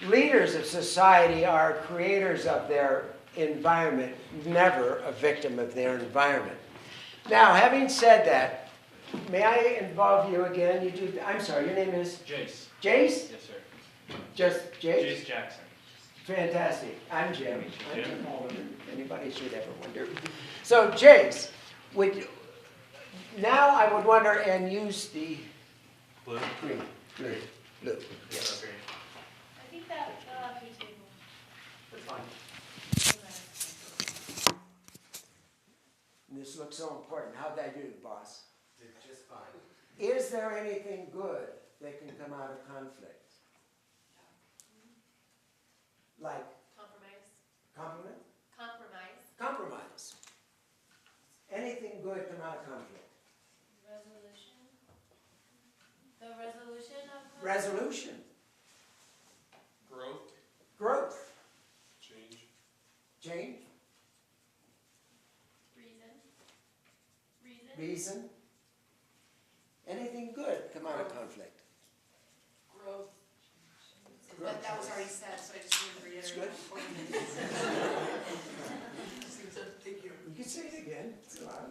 Leaders of society are creators of their environment, never a victim of their environment. Now, having said that, may I involve you again? I'm sorry, your name is? Jace. Jace? Yes, sir. Just Jace? Jace Jackson. Fantastic. I'm Jim. I'm Jim. Jim Halderman. Anybody should ever wonder. So, Jace, now I would wonder and use the Blue. green. Blue. Yes. Okay. I think that page table. That's fine. And this looks so important. How'd I do, boss? Did just fine. Is there anything good that can come out of conflict? Like Compromise. compliment? Compromise. Compromise. Anything good come out of conflict? Resolution. The resolution of conflict. Resolution. Growth. Growth. Change. Change. Reason. Reason. Anything good come out of conflict? Growth. Growth. That was already said, so I just wanted to reiterate. It's good. Thank you. You can say it again. It's allowed.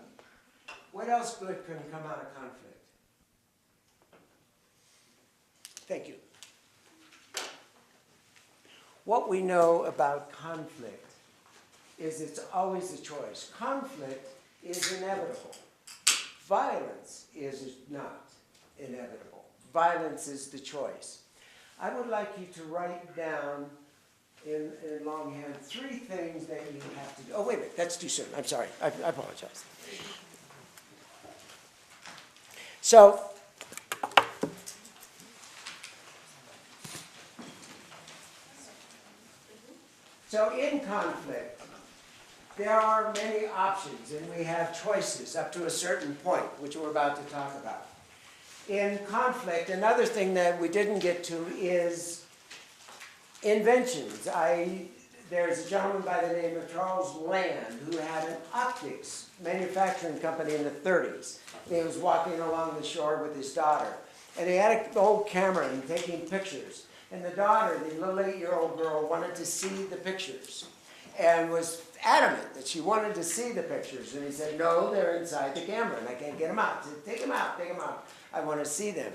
What else good can come out of conflict? Thank you. What we know about conflict is it's always a choice. Conflict is inevitable. Violence is not inevitable. Violence is the choice. I would like you to write down in longhand 3 things that you have to do. Oh, wait a minute, that's too soon. I'm sorry. I apologize. So in conflict, there are many options, and we have choices up to a certain point, which we're about to talk about. In conflict, another thing that we didn't get to is inventions. There's a gentleman by the name of Charles Land who had an optics manufacturing company in the 30s. He was walking along the shore with his daughter, and he had an old camera and taking pictures. And the daughter, the little 8-year-old girl, wanted to see the pictures and was adamant that she wanted to see the pictures. And he said, no, they're inside the camera and I can't get them out. He said, take them out, take them out. I want to see them.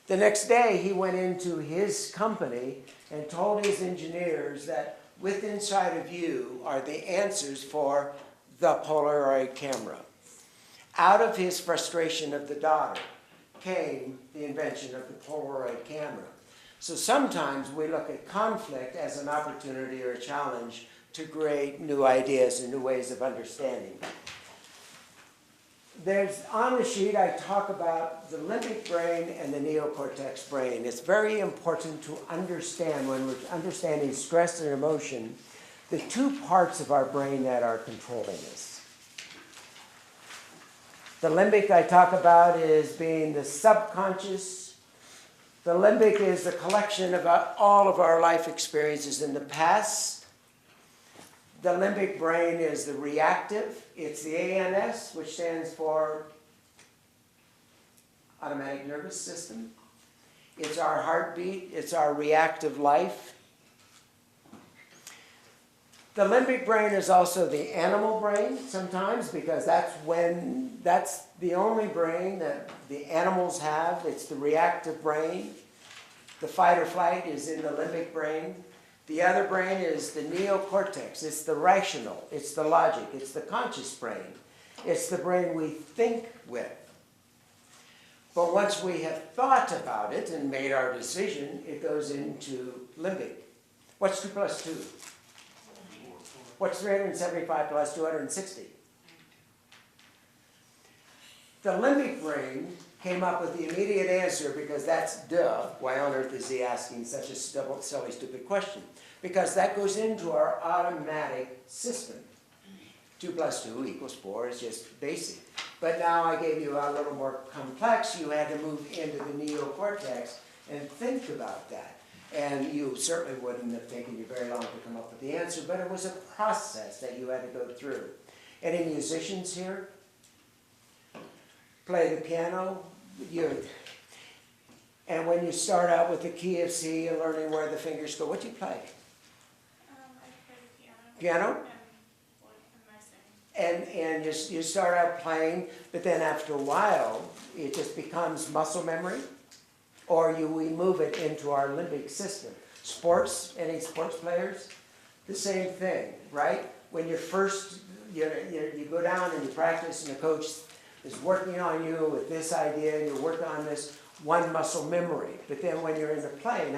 The next day, he went into his company and told his engineers that within inside of you are the answers for the Polaroid camera. Out of his frustration of the daughter came the invention of the Polaroid camera. So sometimes we look at conflict as an opportunity or a challenge to create new ideas and new ways of understanding. On the sheet, I talk about the limbic brain and the neocortex brain. It's very important to understand when we're understanding stress and emotion, the 2 parts of our brain that are controlling us. The limbic I talk about is being the subconscious. The limbic is the collection of all of our life experiences in the past. The limbic brain is the reactive. It's the ANS, which stands for automatic nervous system. It's our heartbeat. It's our reactive life. The limbic brain is also the animal brain sometimes because that's the only brain that the animals have. It's the reactive brain. The fight or flight is in the limbic brain. The other brain is the neocortex. It's the rational. It's the logic. It's the conscious brain. It's the brain we think with. But once we have thought about it and made our decision, it goes into limbic. What's 2 plus 2? What's 375 plus 260? The limbic brain came up with the immediate answer because that's duh. Why on earth is he asking such a silly, stupid question? Because that goes into our automatic system. 2 plus 2 equals 4 is just basic. But now I gave you a little more complex. You had to move into the neocortex and think about that. And you certainly wouldn't have taken you very long to come up with the answer, but it was a process that you had to go through. Any musicians here? Play the piano? And when you start out with the key of C and learning where the fingers go, what do you play? I play the piano. Piano? And I sing. And you start out playing, but then after a while, it just becomes muscle memory, or we move it into our limbic system. Sports, any sports players? The same thing, right? When you're first, you go down and you practice, and the coach is working on you with this idea, and you're working on this one muscle memory. But then when you're in the playing,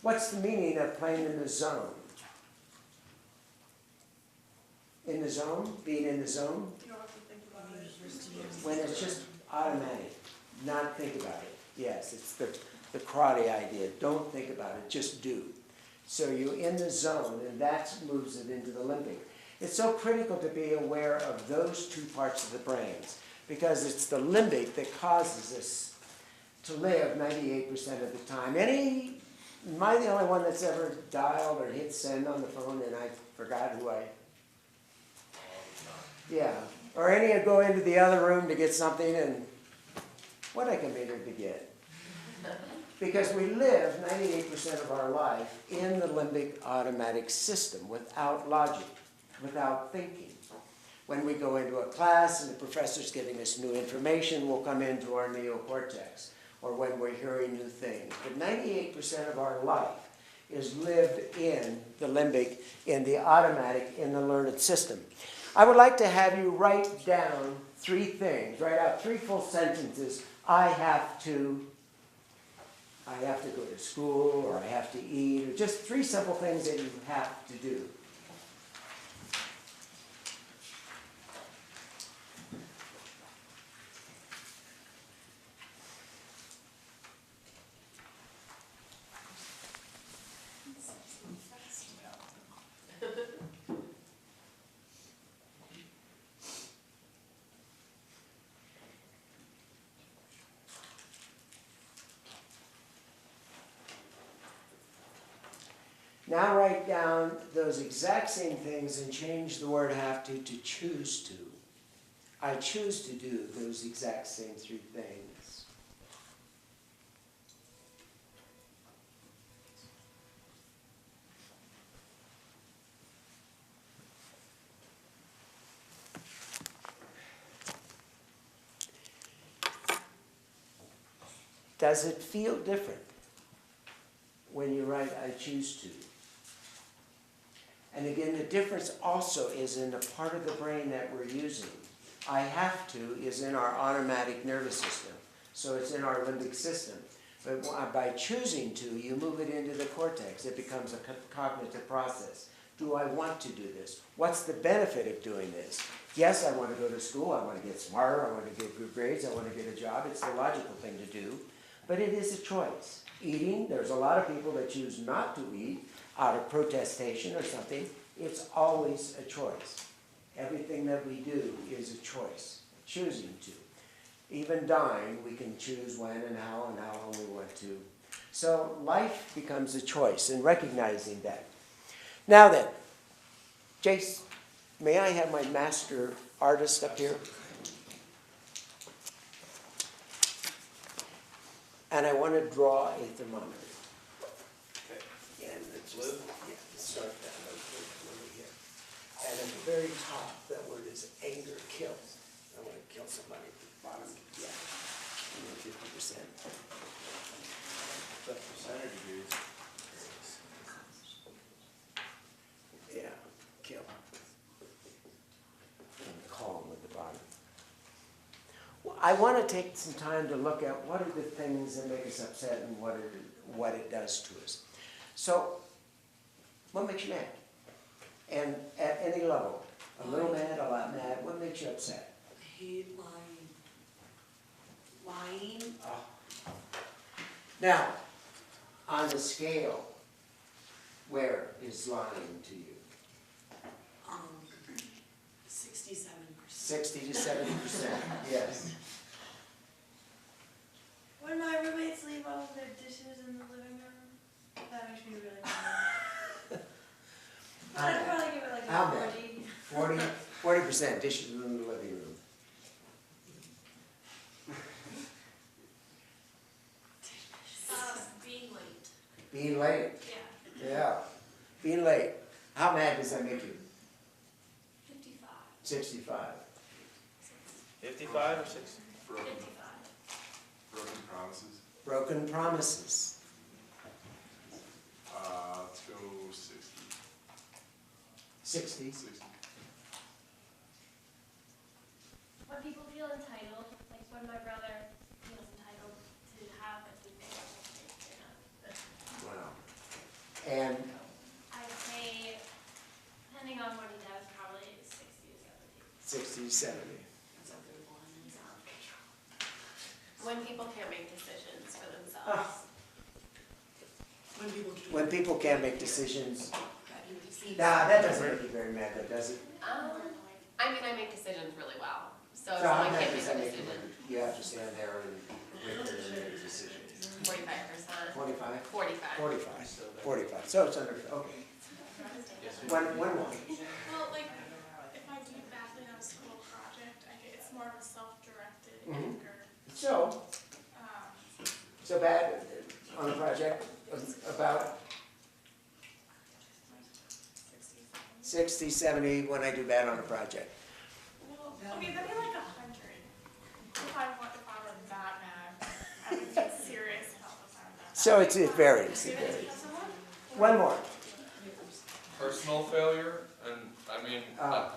what's the meaning of playing in the zone? In the zone, being in the zone, You don't have to think about it. when it's just automatic, not think about it. Yes, it's the karate idea. Don't think about it, just do. So you're in the zone, and that moves it into the limbic. It's so critical to be aware of those two parts of the brains, because it's the limbic that causes us to live 98% of the time. Am I the only one that's ever dialed or hit send on the phone and I forgot who yeah. Or any go into the other room to get something and what I can mean to get. Because we live 98% of our life in the limbic automatic system without logic, without thinking. When we go into a class and the professor's giving us new information, we'll come into our neocortex, or when we're hearing new things. But 98% of our life is lived in the limbic, in the automatic, in the learned system. I would like to have you write down 3 things, write out 3 full sentences. I have to go to school, or I have to eat, or just 3 simple things that you have to do. Now write down those exact same things and change the word have to choose to. I choose to do those exact same 3 things. Does it feel different when you write I choose to? And again, the difference also is in the part of the brain that we're using. I have to is in our automatic nervous system, so it's in our limbic system. But by choosing to, you move it into the cortex. It becomes a cognitive process. Do I want to do this? What's the benefit of doing this? Yes, I want to go to school. I want to get smarter. I want to get good grades. I want to get a job. It's the logical thing to do. But it is a choice. Eating, there's a lot of people that choose not to eat out of protestation or something. It's always a choice. Everything that we do is a choice, choosing to. Even dying, we can choose when and how long we want to. So life becomes a choice, and recognizing that. Now then, Jace, may I have my master artist up here? And I want to draw a thermometer. And it's just, yeah, start that over here. And at the very top, that word is anger kills. I want to kill somebody at the bottom. Yeah, 50%. The percentage degrees. Yeah, kill. And calm at the bottom. Well, I want to take some time to look at what are the things that make us upset and what it does to us. So, what makes you mad? And at any level, a little mad, a lot mad, what makes you upset? I hate lying. Lying? Oh. Now, on the scale, where is lying to you? 67%. 60 to 70%, yes. When my roommates leave all of their dishes in the living room, that makes me really mad. But I'd probably give it like How a many? 40. 40% dishes in the living room. Being late, Yeah. yeah. Being late. How mad does that make you? 55. 65. 55 or 60? Broken, 55. broken promises. Broken promises. Let's go 60. 60. 60. When people feel entitled, like when my brother feels entitled to have a toothpick, Wow. And I'd say, depending on what he does, probably 60 to 60, 70. 70. That's a good one. When people can't make decisions for themselves. Ah. When people can't. When people can't make decisions. Easy. Nah, that doesn't make you very mad, though, does it? I mean, I make decisions really well, so if So how someone mad can't does make a that make you? decision, You have to stand there and wait for them to make a decision. 45%, 45? 45. 45. 45. So it's under, okay. One more. Well, like, if I do badly on a school project, it's more of a self-directed Mhm. anger. So, Um, so bad on a project about 60, 70 when I do bad on a project. well, okay, that'd be like 100. If I were that mad, I would need serious help if I were that mad. So it varies, it varies. One more. Personal failure, and I mean, I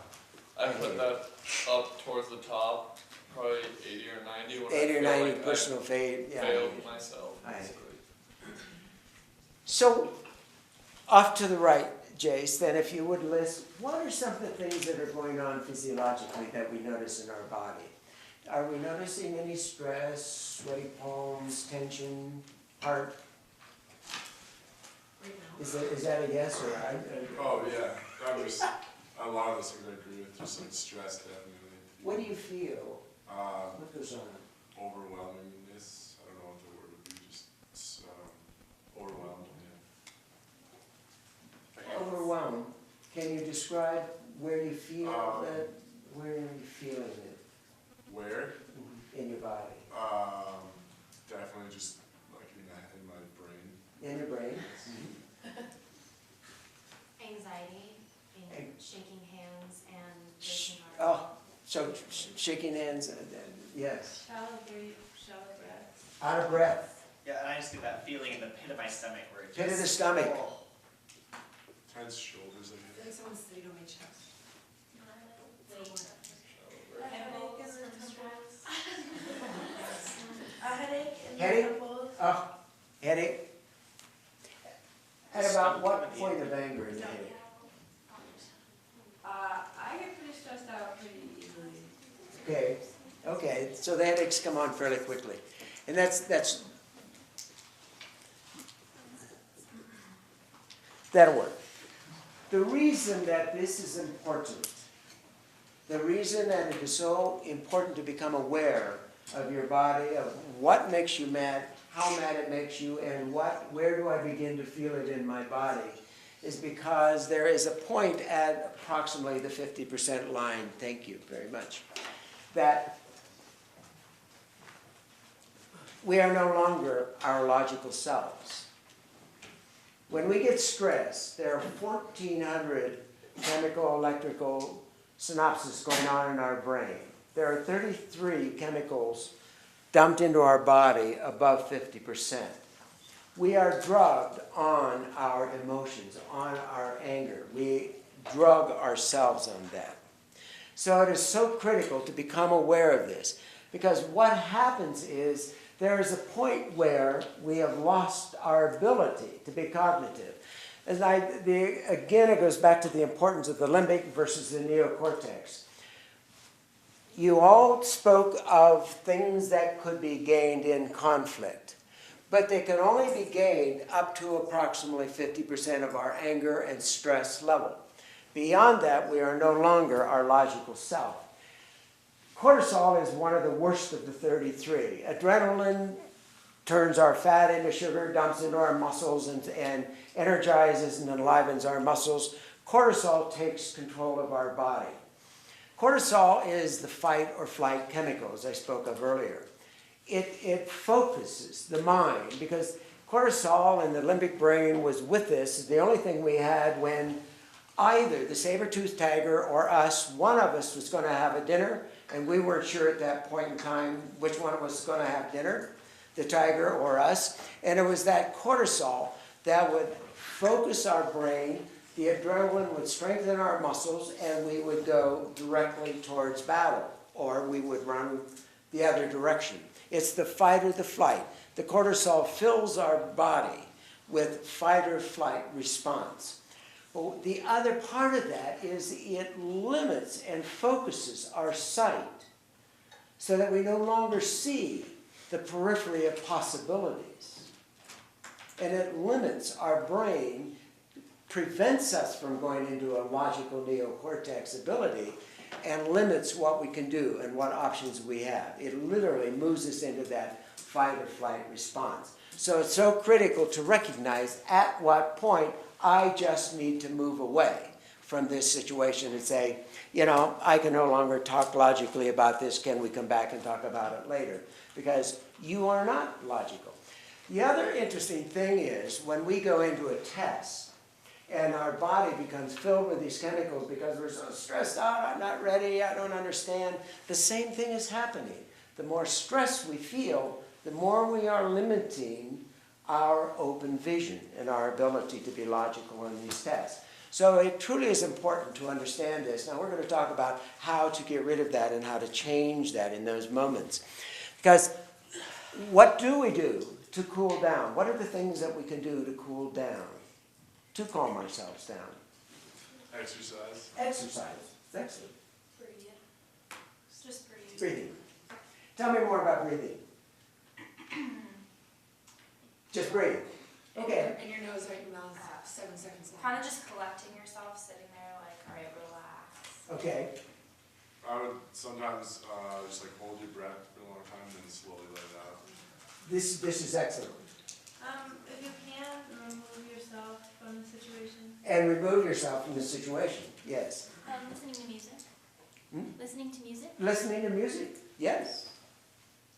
put that up towards the top, probably 80 or 90 when 80 I or feel 90 like personal failure. I Yeah. failed myself. Aye. basically. So, off to the right, Jace, then if you would list, what are some of the things that are going on physiologically that we notice in our body? Are we noticing any stress, sweaty palms, tension, heart? Right now. Is that a yes or I? Oh, yeah. That was, a lot of those things I agree with. Just like stress, definitely. What do you feel? Um, What goes on? overwhelmingness. I don't know what the word would be. Just overwhelmed. Yeah. Overwhelmed. Can you describe where you feel that? Where are you feeling it Where? in your body? Definitely just like in my brain. In your brain? Anxiety, Ang- shaking hands and racing heart. Oh, so shaking hands, yes. Shallow breath. Out of breath. Yeah, and I just get that feeling in the pit of my stomach where it just. Pit of the stomach. Oh. Tense shoulders, I I feel like guess. someone's sitting on my chest. A headache in the temples. A headache in the Headache? temples. Oh, headache. At about what point of anger is the headache? I get pretty stressed out pretty easily. Okay, so the headaches come on fairly quickly. And that'll work. The reason that this is important, the reason that it is so important to become aware of your body, of what makes you mad, how mad it makes you, and where do I begin to feel it in my body, is because there is a point at approximately the 50% line, thank you very much, that we are no longer our logical selves. When we get stressed, there are 1,400 chemical, electrical synapses going on in our brain. There are 33 chemicals dumped into our body above 50%. We are drugged on our emotions, on our anger. We drug ourselves on that. So it is so critical to become aware of this, because what happens is there is a point where we have lost our ability to be cognitive. And again, it goes back to the importance of the limbic versus the neocortex. You all spoke of things that could be gained in conflict, but they can only be gained up to approximately 50% of our anger and stress level. Beyond that, we are no longer our logical self. Cortisol is one of the worst of the 33. Adrenaline turns our fat into sugar, dumps into our muscles, and energizes and enlivens our muscles. Cortisol takes control of our body. Cortisol is the fight or flight chemical, as I spoke of earlier. It focuses the mind, because Cortisol and the limbic brain was with this. The only thing we had when either the saber-toothed tiger or us, one of us was going to have a dinner, and we weren't sure at that point in time which one was going to have dinner, the tiger or us. And it was that cortisol that would focus our brain, the adrenaline would strengthen our muscles, and we would go directly towards battle, or we would run the other direction. It's the fight or the flight. The cortisol fills our body with fight or flight response. Well, the other part of that is it limits and focuses our sight so that we no longer see the periphery of possibilities. And it limits our brain, prevents us from going into a logical neocortex ability, and limits what we can do and what options we have. It literally moves us into that fight or flight response. So it's so critical to recognize at what point I just need to move away from this situation and say, you know, I can no longer talk logically about this. Can we come back and talk about it later? Because you are not logical. The other interesting thing is when we go into a test and our body becomes filled with these chemicals because we're so stressed out, I'm not ready, I don't understand, the same thing is happening. The more stress we feel, the more we are limiting our open vision and our ability to be logical in these tests. So it truly is important to understand this. Now we're going to talk about how to get rid of that and how to change that in those moments. Because what do we do to cool down? What are the things that we can do to cool down, to calm ourselves down? Exercise. Exercise. Excellent. Breathe. Just breathe. Breathing. Tell me more about breathing. Just breathe. Okay. In your nose, right in your mouth, 7 seconds long. Kind of just collecting yourself, sitting there like, all right, relax. Okay. I would sometimes just like hold your breath for a long time, then slowly let it out. This is excellent. If you can, remove yourself from the situation. And remove yourself from the situation. Yes. Listening to music. Hmm? Listening to music. Listening to music. Yes.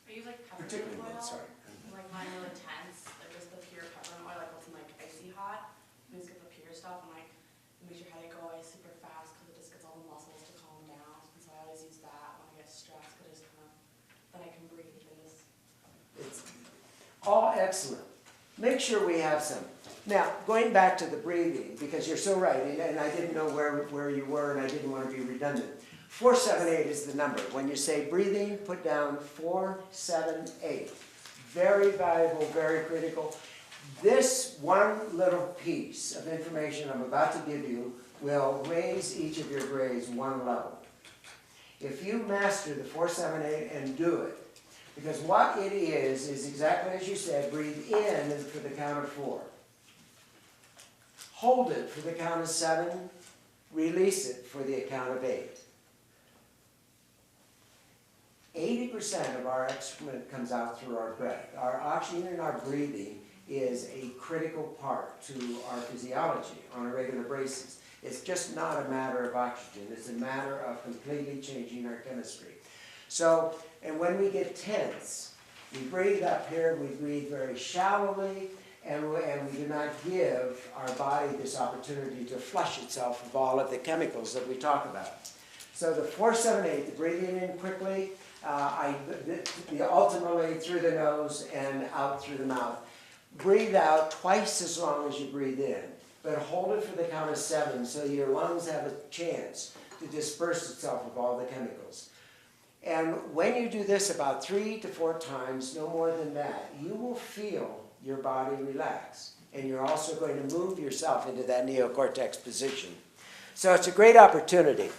Are you like peppermint Particularly oil? that. Sorry. Like mine really tense, like just the pure peppermint oil, like it's like icy hot. You just get the pure stuff and like it makes your headache go away super fast because it just gets all the muscles to calm down. And so I always use that when I get stressed because just kind of then I can breathe and just. It's all excellent. Make sure we have some. Now, going back to the breathing, because you're so right, and I didn't know where you were, and I didn't want to be redundant. 478 is the number. When you say breathing, put down 478. Very valuable, very critical. This one little piece of information I'm about to give you will raise each of your grades one level. If you master the 478 and do it, because what it is exactly as you said, breathe in for the count of 4. Hold it for the count of 7, release it for the count of 8. 80% of our excrement comes out through our breath. Our oxygen in our breathing is a critical part to our physiology on a regular basis. It's just not a matter of oxygen, it's a matter of completely changing our chemistry. So, and when we get tense, we breathe up here, we breathe very shallowly, and we do not give our body this opportunity to flush itself of all of the chemicals that we talk about. So the 478, the breathing in quickly, ultimately through the nose and out through the mouth. Breathe out twice as long as you breathe in, but hold it for the count of 7 so your lungs have a chance to disperse itself of all the chemicals. And when you do this about 3 to 4 times, no more than that, you will feel your body relax. And you're also going to move yourself into that neocortex position. So it's a great opportunity.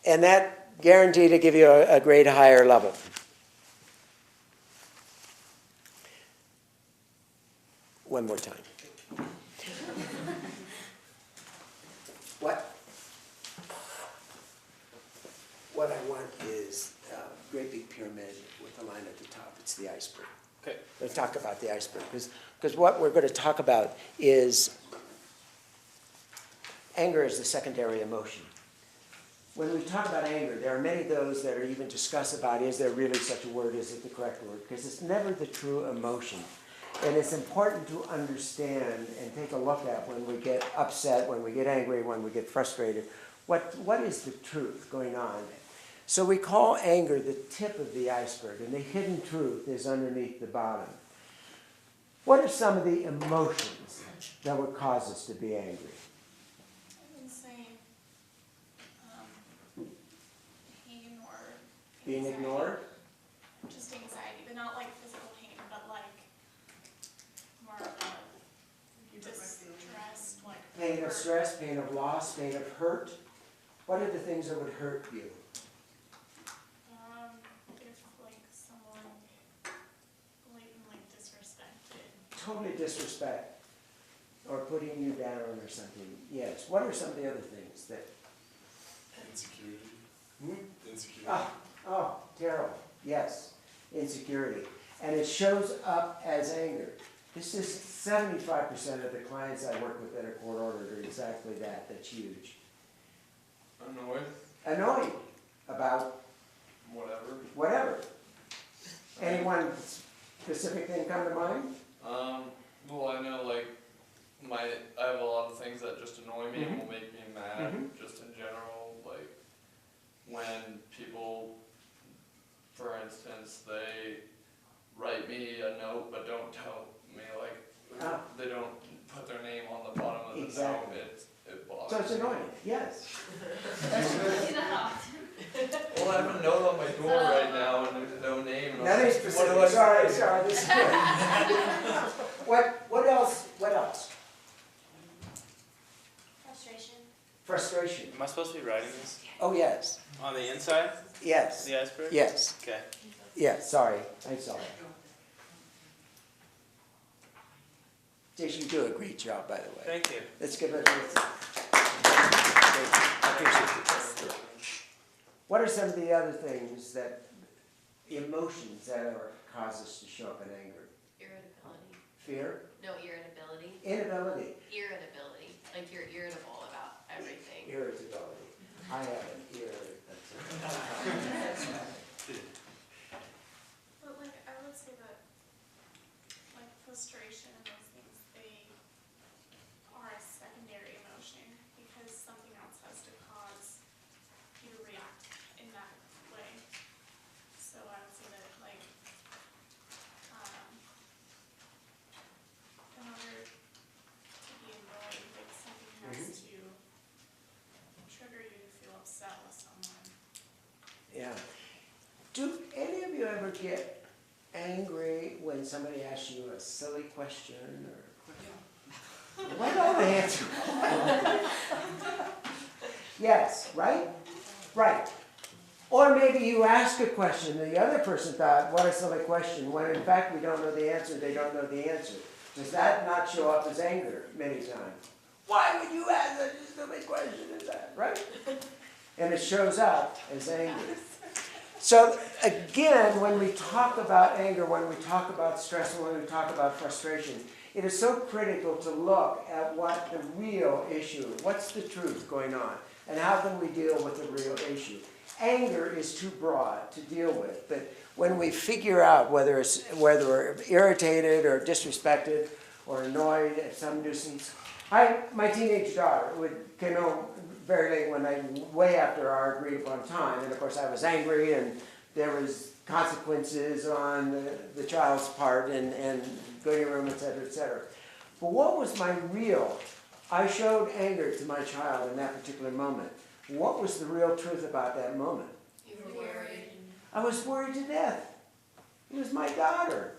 And that guaranteed to give you a great higher level. One more time. What I want is a great big pyramid with a line at the top. It's the iceberg. Okay. Let's talk about the iceberg, because what we're going to talk about is anger is the secondary emotion. When we talk about anger, there are many of those that are even discussed about, is there really such a word, is it the correct word? Because it's never the true emotion. And it's important to understand and take a look at when we get upset, when we get angry, when we get frustrated. What is the truth going on? So we call anger the tip of the iceberg, and the hidden truth is underneath the bottom. What are some of the emotions that would cause us to be angry? I would say, pain or Being anxiety. ignored? Just anxiety, but not like physical pain, but like more of a distress, like. Pain of hurt. stress, pain of loss, pain of hurt. What are the things that would hurt you? If like someone blatantly disrespected. Totally disrespect or putting you down or something. Yes. What are some of the other things that? Insecurity. Hmm? Insecurity. Oh, terrible. Yes. Insecurity. And it shows up as anger. This is 75% of the clients I work with that are court ordered are exactly that. That's huge. Annoyed, Annoyed about whatever. Anyone specific thing come to mind? Well, I know, like, I have a lot of things that just annoy me and will make me mad, just in general, like, when people, for instance, they write me a note but don't tell me, like, they don't put their name on the bottom of the Exactly. note, it bothers So it's me. annoying. Yes. Do that often. Well, I have a note on my door right now and there's no name. And I'm Nothing like, specific. what do I do? Sorry. This is good. What else? What else? Frustration. Frustration. Am I supposed to be writing this? Oh yes. On the inside of Yes. the iceberg? Yes. Okay. Yeah. Sorry. I'm sorry. Jason, you do a great job, by the way. Thank you. Let's give it. I appreciate it. What are some of the other things that emotions that are cause us to show up in anger? Irritability. Fear, No, irritability. inability, Irritability. Like you're irritable about everything. irritability. I have an ear. But like, I would say that, like, frustration and those things, they are a secondary emotion, because something else has to cause you to react in that way. So I would say that, like, in order to be annoyed, like, something has to trigger you to feel upset with someone. Yeah. Do any of you ever get angry when somebody asks you a silly question or why don't I answer? Yes, right? Right. Or maybe you ask a question and the other person thought, what a silly question, when in fact we don't know the answer, they don't know the answer. Does that not show up as anger many times? Why would you ask such a silly question as that, right? And it shows up as anger. So again, when we talk about anger, when we talk about stress, and when we talk about frustration, it is so critical to look at what the real issue is. What's the truth going on? And how can we deal with the real issue? Anger is too broad to deal with, but when we figure out whether we're irritated or disrespected or annoyed at some nuisance. My teenage daughter came home very late one night, way after our agreed upon time, and of course I was angry and there was consequences on the child's part and going to your room, etc., etc. But what was my I showed anger to my child in that particular moment. What was the real truth about that moment? You were worried. I was worried to death. It was my daughter.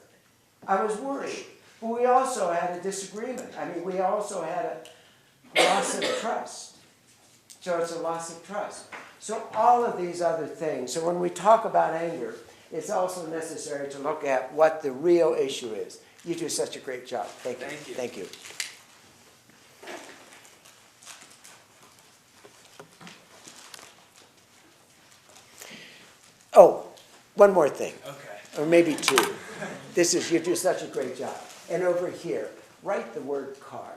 I was worried. But we also had a disagreement. I mean, we also had a loss of trust. So it's a loss of trust. So all of these other things. So when we talk about anger, it's also necessary to look at what the real issue is. You do such a great job. Thank you. Thank you. Thank you. Oh, one more thing. Okay. Or maybe two. You do such a great job. And over here, write the word car.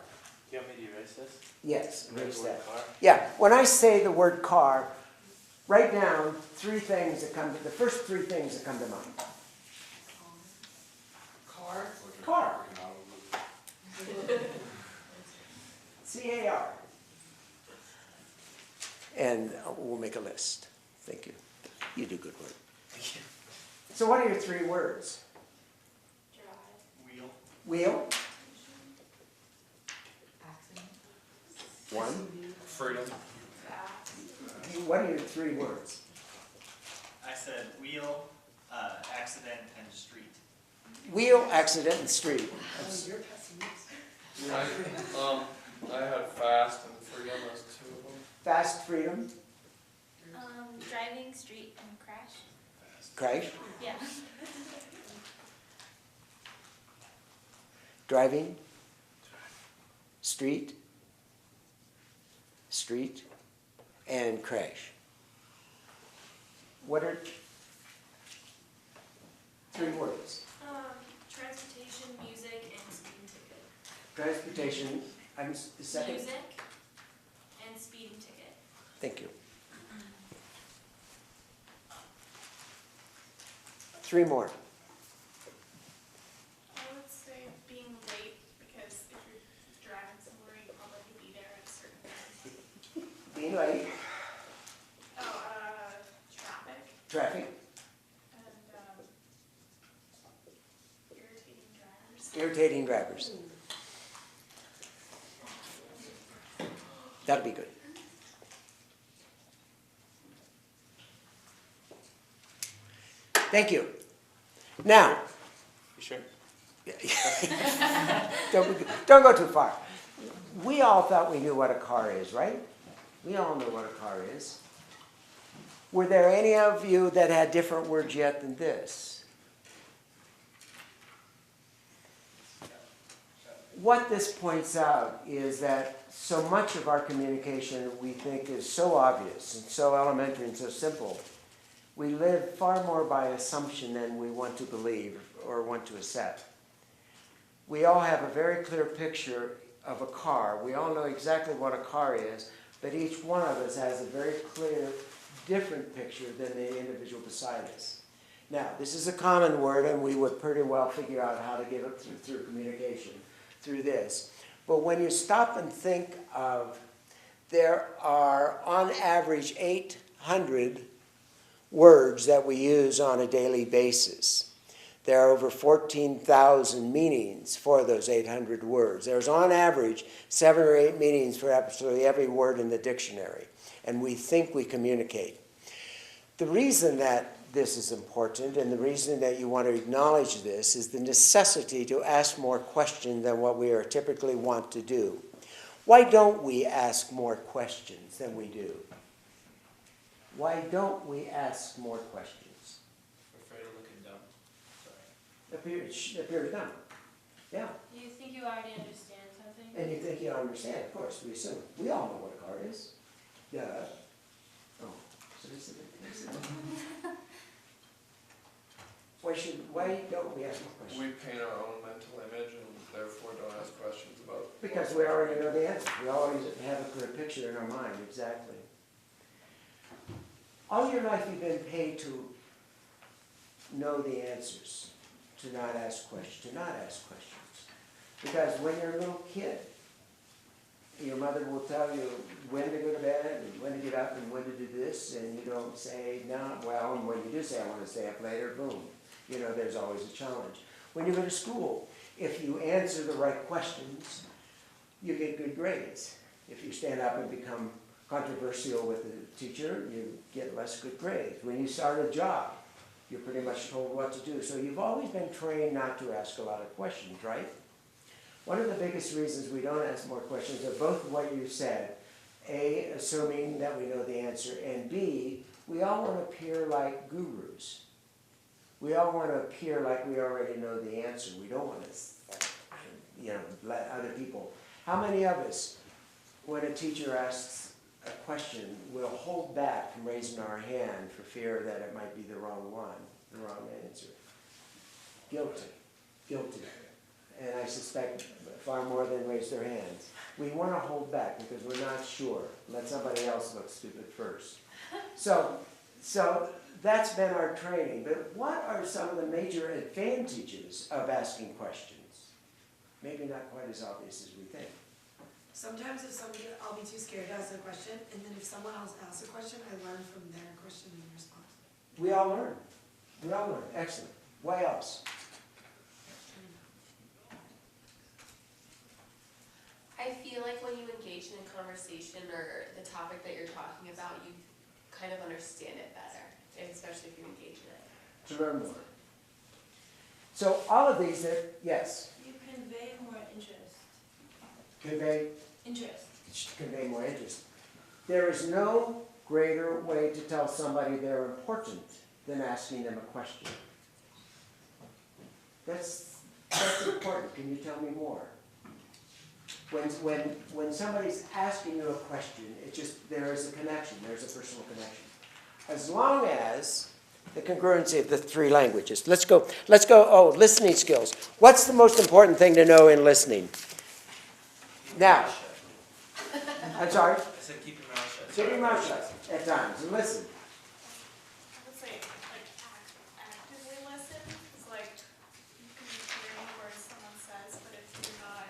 Do you want me to erase this? Yes, Write erase the word that. car? Yeah, when I say the word car, write down the first three things that come to mind. Car? Like Car. Like an C-A-R. And we'll make a list. Thank you. You do good work. Thank you. So what are your 3 words? Wheel. Wheel? Accident. 1. Freedom. What are your 3 words? I said wheel, accident, and street. Wheel, accident, and street. I had fast and freedom as 2 of them. Fast, freedom, Driving, street, and crash. crash. Yeah. Driving, street, and crash. What are 3 words? Transportation, music, and speeding ticket. Transportation, the second? Music and speeding ticket. Thank you. 3 more. I would say being late, because if you're driving somewhere, you probably have to be there at a certain time. Being late, Traffic traffic, and, irritating drivers. irritating drivers. That'll be good. Thank you. Now, You sure? don't go too far. We all thought we knew what a car is, right? We all know what a car is. Were there any of you that had different words yet than this? What this points out is that so much of our communication we think is so obvious and so elementary and so simple. We live far more by assumption than we want to believe or want to accept. We all have a very clear picture of a car. We all know exactly what a car is, but each one of us has a very clear, different picture than the individual beside us. Now, this is a common word, and we would pretty well figure out how to get it through communication through this. But when you stop and think of, there are on average 800 words that we use on a daily basis. There are over 14,000 meanings for those 800 words. There's on average 7 or 8 meanings for absolutely every word in the dictionary, and we think we communicate. The reason that this is important and the reason that you want to acknowledge this is the necessity to ask more questions than what we are typically want to do. Why don't we ask more questions than we do? Why don't we ask more questions? Afraid of looking dumb. Appears dumb. Yeah. You think you already understand something? And you think you understand, of course, we assume. We all know what a car is. Yeah. Oh, so this is it. Why don't we ask more questions? We paint our own mental image and therefore don't ask questions about. Because we already know the answer. We always have a clear picture in our mind, exactly. All your life you've been paid to know the answers, to not ask questions, Because when you're a little kid, your mother will tell you when to go to bed and when to get up and when to do this, and you don't say, no, well, and when you do say, I want to stay up later, boom. You know, there's always a challenge. When you go to school, if you answer the right questions, you get good grades. If you stand up and become controversial with the teacher, you get less good grades. When you start a job, you're pretty much told what to do. So you've always been trained not to ask a lot of questions, right? One of the biggest reasons we don't ask more questions are both what you said. A, assuming that we know the answer, and B, we all want to appear like gurus. We all want to appear like we already know the answer. We don't want to, let other people. How many of us, when a teacher asks a question, will hold back from raising our hand for fear that it might be the wrong one, the wrong answer? Guilty. And I suspect far more than raise their hands. We want to hold back because we're not sure. Let somebody else look stupid first. So that's been our training. But what are some of the major advantages of asking questions? maybe not quite as obvious as we think. Sometimes if somebody, I'll be too scared to ask a question, and then if someone else asks a question, I learn from their question and response. We all learn. We all learn. Excellent. What else? I feel like when you engage in a conversation or the topic that you're talking about, you kind of understand it better, especially if you engage in it. To learn more. So all of these are, yes, You convey more interest. convey more interest. There is no greater way to tell somebody they're important than asking them a question. That's important. Can you tell me more? When somebody's asking you a question, it just, there is a connection, there's a personal connection. As long as the congruency of the three languages. Let's go, listening skills. What's the most important thing to know in listening? Now, I'm sorry? I said keep your mouth shut. Keep your mouth shut at times and listen. I would say, like, actively listen, because, like, you can be hearing words someone says, but if you're not,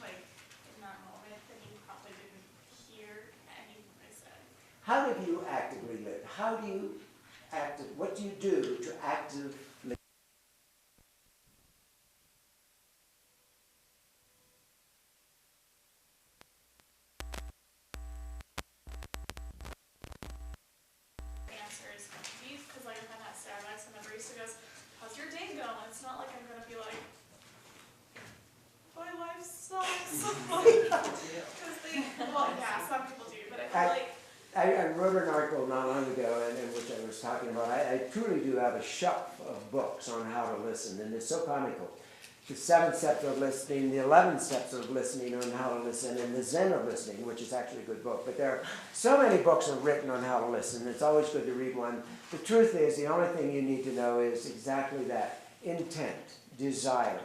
like, in that moment, then you probably didn't hear anything they said. How do you actively live? How do you what do you do to actively Answers deep, because, like, if I'm at Starbucks and the barista goes, how's your day going? It's not like I'm gonna be like, my life sucks. Because they, well, yeah, some people do, but I feel like, I wrote an article not long ago in which I was talking about, I truly do have a shelf of books on how to listen, and it's so comical. The 7 steps of listening, the 11 steps of listening on how to listen, and the Zen of listening, which is actually a good book. But there are so many books are written on how to listen. It's always good to read one. The truth is, the only thing you need to know is exactly that: intent, desire,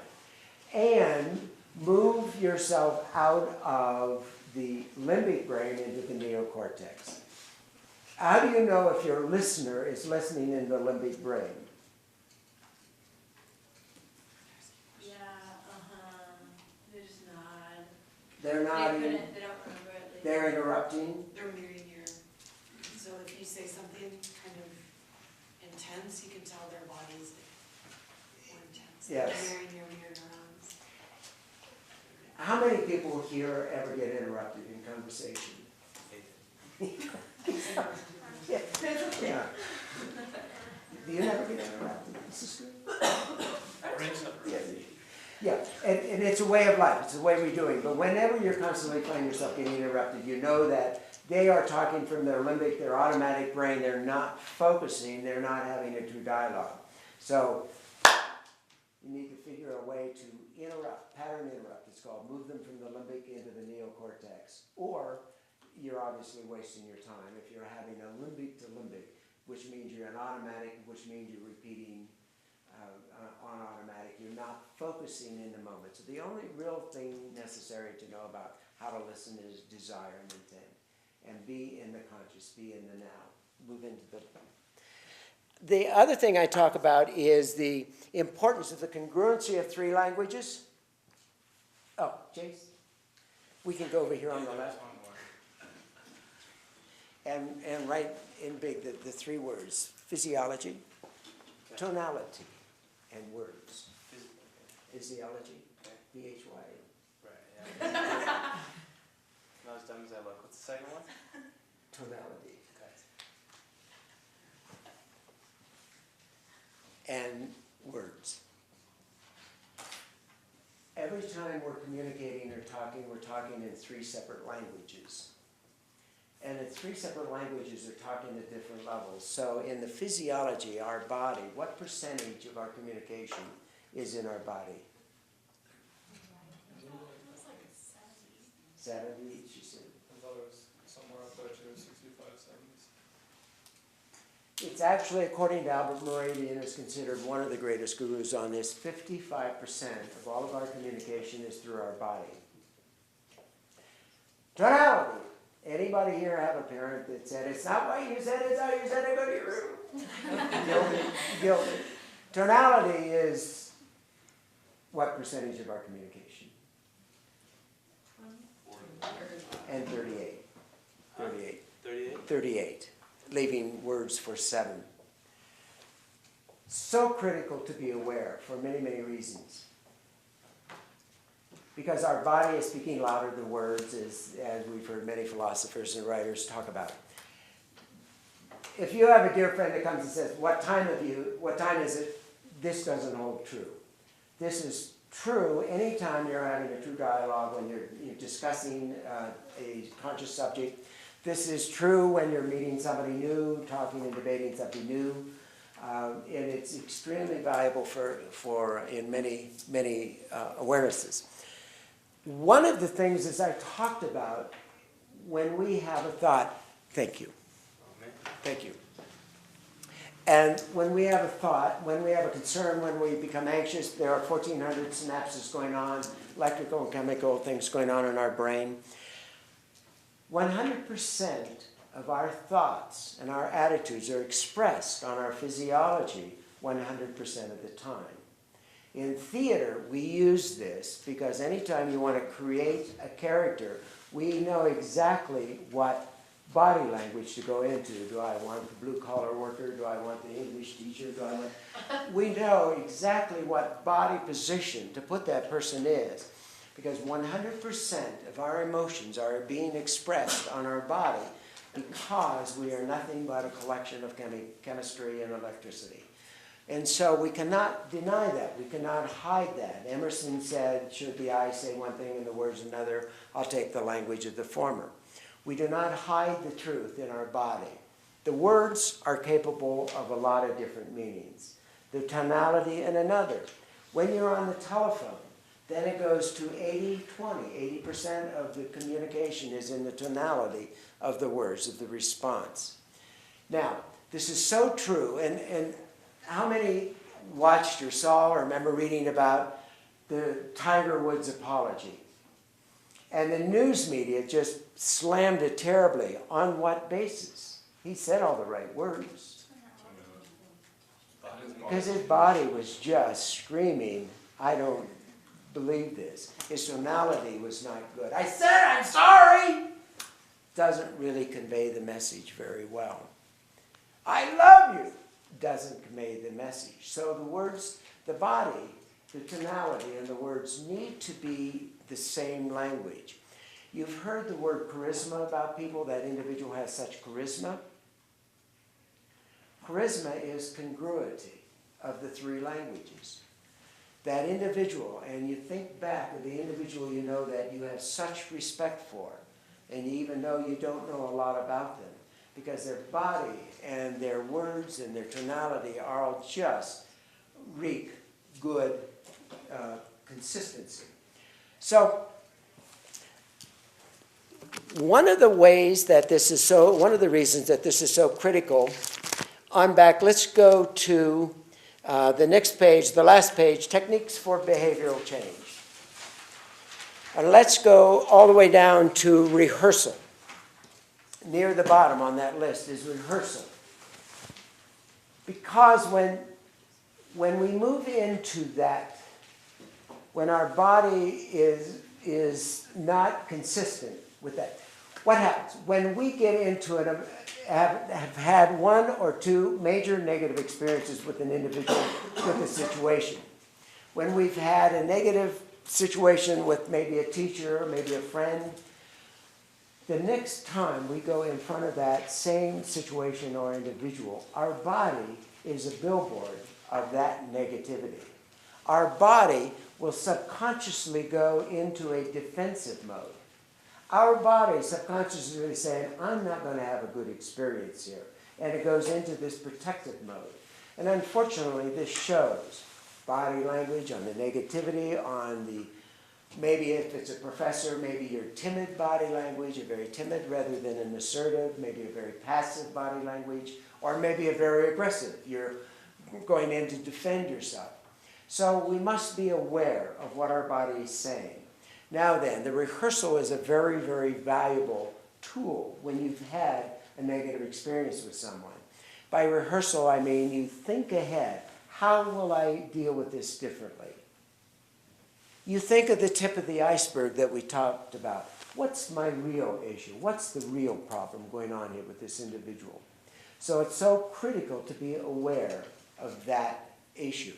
and move yourself out of the limbic brain into the neocortex. How do you know if your listener is listening in the limbic brain? Yeah, they just nod. They're nodding, They don't remember it. they're interrupting. They're mirroring your, so if you say something kind of intense, you can tell their body's more intense. Yes. They're mirroring your mirror neurons. How many people here ever get interrupted in conversation? Yeah. Yeah. Do you never get interrupted? This is good. Yeah, and it's a way of life. It's a way we're doing. But whenever you're constantly finding yourself getting interrupted, you know that they are talking from their limbic, their automatic brain. They're not focusing. They're not having a true dialogue. So you need to figure a way to interrupt, pattern interrupt, it's called. Move them from the limbic into the neocortex. Or you're obviously wasting your time if you're having a limbic to limbic, which means you're an automatic, which means you're repeating on automatic. You're not focusing in the moment. So the only real thing necessary to know about how to listen is desire and intent. And be in the conscious, be in the now. Move into the other thing I talk about is the importance of the congruency of 3 languages. Oh, Chase, we can go over here on the left. And write in big the 3 words: physiology, tonality, and words. Physiology, B-H-Y. Right, yeah. Not as dumb as I look. What's the second one? Tonality. Okay. And words. Every time we're communicating or talking, we're talking in 3 separate languages. And the 3 separate languages are talking at different levels. So in the physiology, our body, what percentage of our communication is in our body? it was like 70. 70, she said. I thought it was somewhere up there too, 65, 70s. It's actually, according to Albert Moravian, is considered one of the greatest gurus on this. 55% of all of our communication is through our body. Tonality. Anybody here have a parent that said, it's not what you said, it's how you said it, go to your room? Guilty. Guilty. Tonality is what percentage of our communication? and 38. 38. 38? 38, leaving words for 7. So critical to be aware for many, many reasons. Because our body is speaking louder than words, as we've heard many philosophers and writers talk about. If you have a dear friend that comes and says, what time is it? This doesn't hold true. This is true anytime you're having a true dialogue, when you're discussing a conscious subject. This is true when you're meeting somebody new, talking and debating something new. And it's extremely valuable for in many, many awarenesses. One of the things, as I talked about, when we have a thought, thank you. Thank you. And when we have a thought, when we have a concern, when we become anxious, there are 1,400 synapses going on, electrical and chemical things going on in our brain. 100% of our thoughts and our attitudes are expressed on our physiology 100% of the time. In theater, we use this because anytime you want to create a character, we know exactly what body language to go into. Do I want the blue-collar worker? Do I want the English teacher? We know exactly what body position to put that person is, because 100% of our emotions are being expressed on our body because we are nothing but a collection of chemistry and electricity. And so we cannot deny that. We cannot hide that. Emerson said, should the eye say one thing and the words another, I'll take the language of the former. We do not hide the truth in our body. The words are capable of a lot of different meanings. The tonality and another. When you're on the telephone, then it goes to 80-20. 80% of the communication is in the tonality of the words, of the response. Now, this is so true, and how many watched or saw or remember reading about the Tiger Woods apology? And the news media just slammed it terribly. On what basis? He said all the right words. Because his body was just screaming, I don't believe this. His tonality was not good. I said I'm sorry! Doesn't really convey the message very well. I love you! Doesn't convey the message. So the words, the body, the tonality, and the words need to be the same language. You've heard the word charisma about people. That individual has such charisma. Charisma is congruity of the 3 languages. That individual, and you think back of the individual you know that you have such respect for, and even though you don't know a lot about them, because their body and their words and their tonality are all just reek good consistency. So one of the ways that this is so, one of the reasons that this is so critical, on back, let's go to the next page, the last page, Techniques for Behavioral Change. And let's go all the way down to rehearsal. Near the bottom on that list is rehearsal. Because when we move into that, when our body is not consistent with that, what happens? When we get into it, have had 1 or 2 major negative experiences with an individual, with a situation. When we've had a negative situation with maybe a teacher or maybe a friend, the next time we go in front of that same situation or individual, our body is a billboard of that negativity. Our body will subconsciously go into a defensive mode. Our body subconsciously is saying, I'm not going to have a good experience here. And it goes into this protective mode. And unfortunately, this shows body language on the negativity, on the, maybe if it's a professor, maybe your timid body language, a very timid rather than an assertive, maybe a very passive body language, or maybe a very aggressive. You're going in to defend yourself. So we must be aware of what our body is saying. Now then, the rehearsal is a very, very valuable tool when you've had a negative experience with someone. By rehearsal, I mean you think ahead. How will I deal with this differently? You think of the tip of the iceberg that we talked about. what's my real issue? What's the real problem going on here with this individual? So it's so critical to be aware of that issue.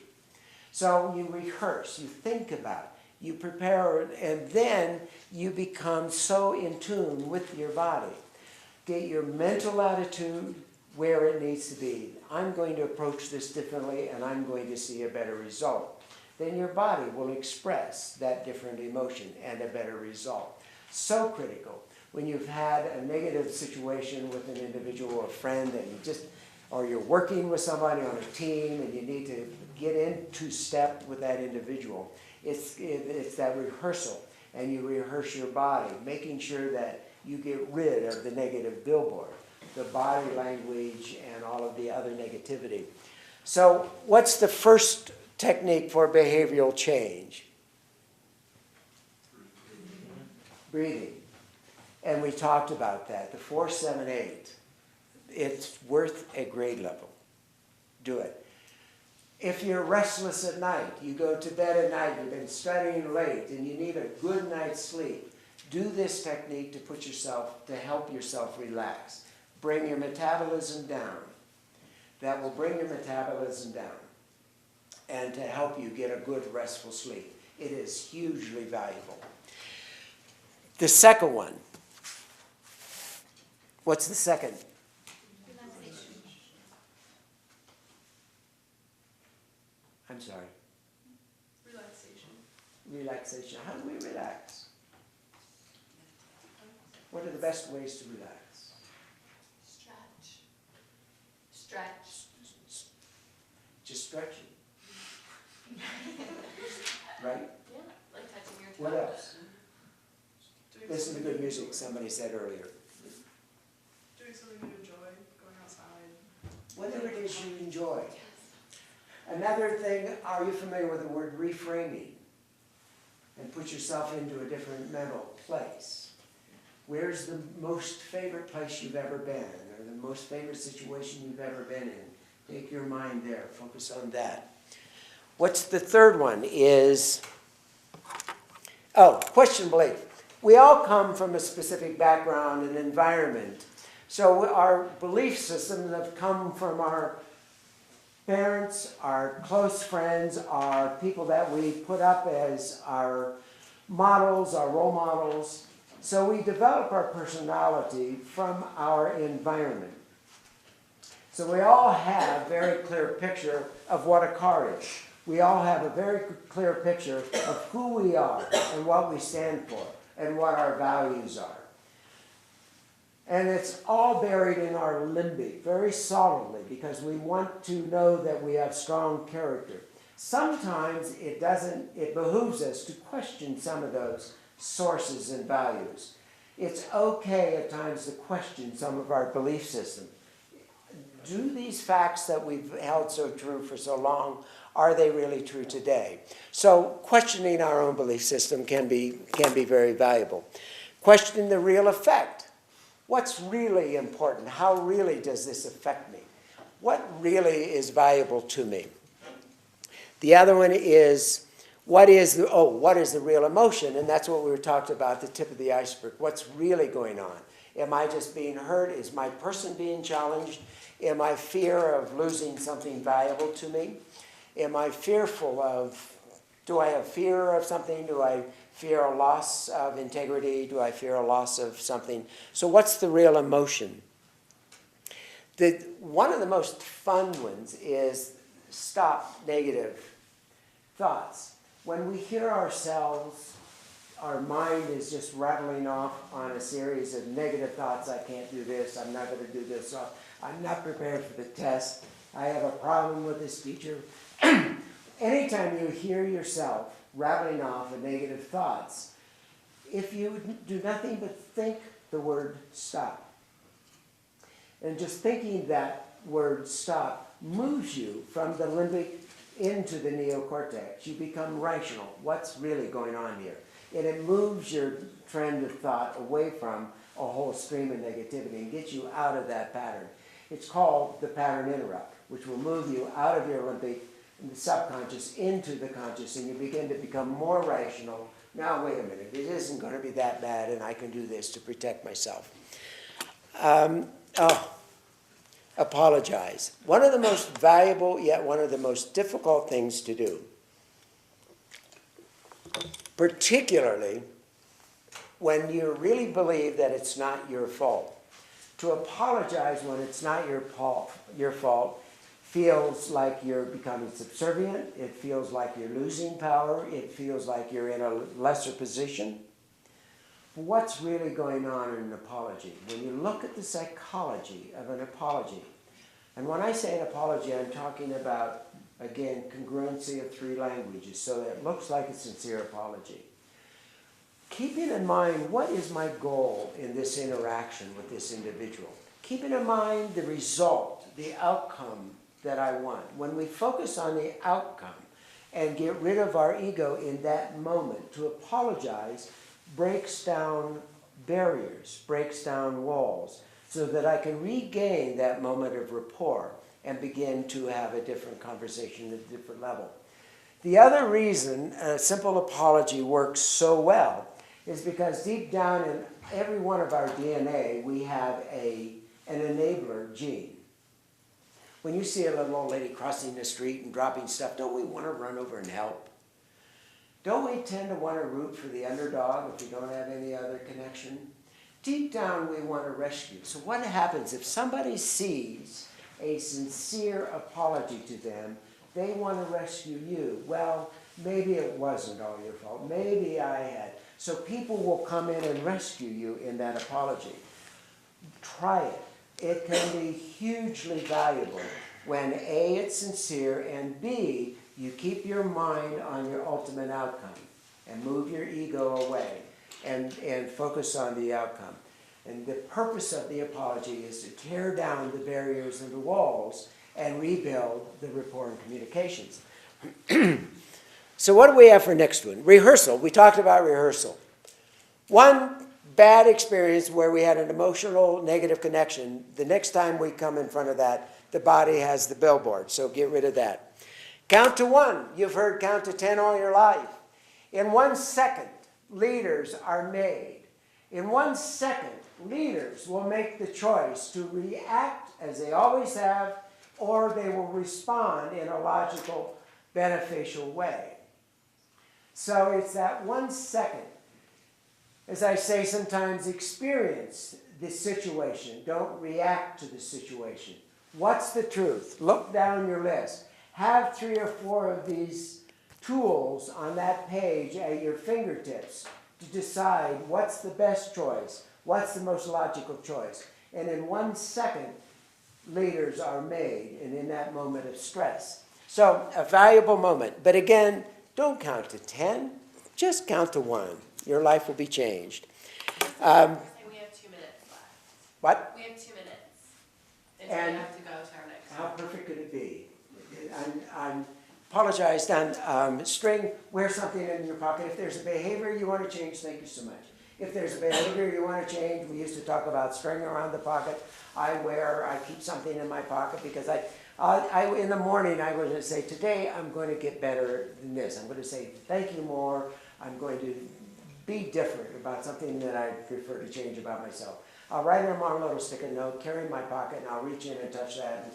So you rehearse, you think about it, you prepare, and then you become so in tune with your body. Get your mental attitude where it needs to be. I'm going to approach this differently, and I'm going to see a better result. Then your body will express that different emotion and a better result. So critical. When you've had a negative situation with an individual or a friend, and you just, or you're working with somebody on a team, and you need to get into step with that individual, it's that rehearsal, and you rehearse your body, making sure that you get rid of the negative billboard, the body language, and all of the other negativity. So what's the first technique for behavioral change? Breathing. And we talked about that, the 4, 7, 8. It's worth a grade level. Do it. If you're restless at night, you go to bed at night, you've been studying late, and you need a good night's sleep, do this technique to help yourself relax. Bring your metabolism down. That will bring your metabolism down, and to help you get a good restful sleep. It is hugely valuable. The second one. What's the second? Relaxation. I'm sorry. Relaxation. Relaxation. How do we relax? What are the best ways to relax? Stretch. Stretch. Just stretching. Right? Yeah, like touching your toes. What else? Listen to good music, somebody said earlier. Doing something you enjoy, going outside. Whatever it is you enjoy. Another thing, are you familiar with the word reframing? And put yourself into a different mental place. Where's the most favorite place you've ever been, or the most favorite situation you've ever been in? Take your mind there, focus on that. What's the third one is, questionably. We all come from a specific background and environment. So our belief systems have come from our parents, our close friends, our people that we put up as our models, our role models. So we develop our personality from our environment. So we all have a very clear picture of what a car is. We all have a very clear picture of who we are and what we stand for and what our values are. And it's all buried in our limbic very solidly because we want to know that we have strong character. Sometimes it behooves us to question some of those sources and values. It's okay at times to question some of our belief system. Do these facts that we've held so true for so long, are they really true today? So questioning our own belief system can be very valuable. Questioning the real effect. What's really important? How really does this affect me? What really is valuable to me? The other one is, what is the real emotion? And that's what we were talking about, the tip of the iceberg. What's really going on? Am I just being hurt? Is my person being challenged? Am I fear of losing something valuable to me? Am I fearful of, do I have fear of something? Do I fear a loss of integrity? Do I fear a loss of something? So what's the real emotion? One of the most fun ones is stop negative thoughts. When we hear ourselves, our mind is just rattling off on a series of negative thoughts. I can't do this. I'm not going to do this. I'm not prepared for the test. I have a problem with this teacher. Anytime you hear yourself rattling off of negative thoughts, if you do nothing but think the word stop, and just thinking that word stop moves you from the limbic into the neocortex. You become rational. What's really going on here? And it moves your trend of thought away from a whole stream of negativity and gets you out of that pattern. It's called the pattern interrupt, which will move you out of your limbic and the subconscious into the conscious, and you begin to become more rational, now wait a minute, it isn't going to be that bad and I can do this to protect myself. Apologize. One of the most valuable, yet one of the most difficult things to do, particularly when you really believe that it's not your fault. To apologize when it's not your fault feels like you're becoming subservient, it feels like you're losing power, it feels like you're in a lesser position. What's really going on in an apology? When you look at the psychology of an apology, and when I say an apology, I'm talking about, again, congruency of 3 languages, so that it looks like a sincere apology. Keeping in mind, what is my goal in this interaction with this individual? Keeping in mind the result, the outcome that I want. When we focus on the outcome and get rid of our ego in that moment, to apologize breaks down barriers, breaks down walls, so that I can regain that moment of rapport and begin to have a different conversation at a different level. The other reason a simple apology works so well is because deep down in every one of our DNA, we have an enabler gene. When you see a little old lady crossing the street and dropping stuff, don't we want to run over and help? Don't we tend to want to root for the underdog if we don't have any other connection? Deep down, we want to rescue. So what happens if somebody sees a sincere apology to them, they want to rescue you? Well, maybe it wasn't all your fault. Maybe I had. So people will come in and rescue you in that apology. Try it. It can be hugely valuable when A, it's sincere, and B, you keep your mind on your ultimate outcome and move your ego away and focus on the outcome. And the purpose of the apology is to tear down the barriers and the walls and rebuild the rapport and communications. So what do we have for next one? Rehearsal. We talked about rehearsal. One bad experience where we had an emotional negative connection, the next time we come in front of that, the body has the billboard, so get rid of that. Count to 1. You've heard count to 10 all your life. In 1 second, leaders are made. In 1 second, leaders will make the choice to react as they always have, or they will respond in a logical, beneficial way. So it's that 1 second. As I say sometimes, experience the situation. Don't react to the situation. What's the truth? Look down your list. Have 3 or 4 of these tools on that page at your fingertips to decide what's the best choice, what's the most logical choice. And in 1 second, leaders are made, and in that moment of stress. So, a valuable moment. But again, don't count to 10, just count to 1. Your life will be changed. We have 2 minutes left. What? We have 2 minutes. And we have to go to our next how perfect could it be? I apologize, Dan. String, wear something in your pocket. If there's a behavior you want to change, thank you so much. If there's a behavior you want to change, we used to talk about string around the pocket. I keep something in my pocket because in the morning I was going to say, today I'm going to get better than this. I'm going to say thank you more. I'm going to be different about something that I prefer to change about myself. I'll write it on a little sticky note, carry in my pocket, and I'll reach in and touch that.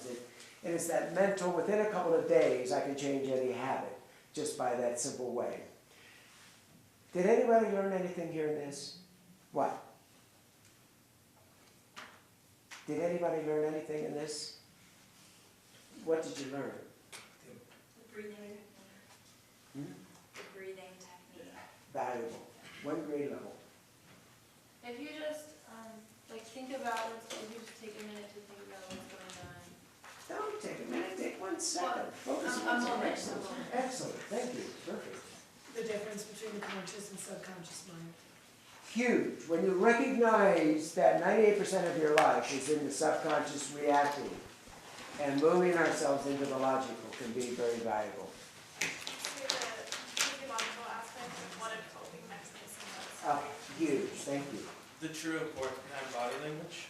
And it's that mental, within a couple of days, I can change any habit just by that simple way. Did anybody learn anything here in this? What? Did anybody learn anything in this? What did you learn? The breathing. Hmm? The breathing technique. Valuable. 1 grade level. If you just think about it, if you just take a minute to think about what's going on. Don't take a minute, take 1 second. Focus A on moment. excellent. Excellent, thank you, perfect. The difference between the conscious and subconscious mind. Huge. When you recognize that 98% of your life is in the subconscious reacting, and moving ourselves into the logical can be very valuable. The physiological aspect of what a coping mechanism is. Huge, thank you. The true importance behind body language.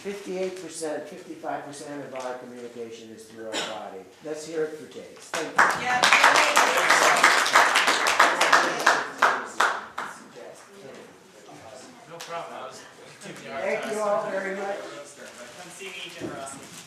58%, 55% of our communication is through our body. Let's hear it for Jace. Thank you. Yeah. problem, I was giving you a hard time. Thank you all very much. Come see me, Jim Rossi.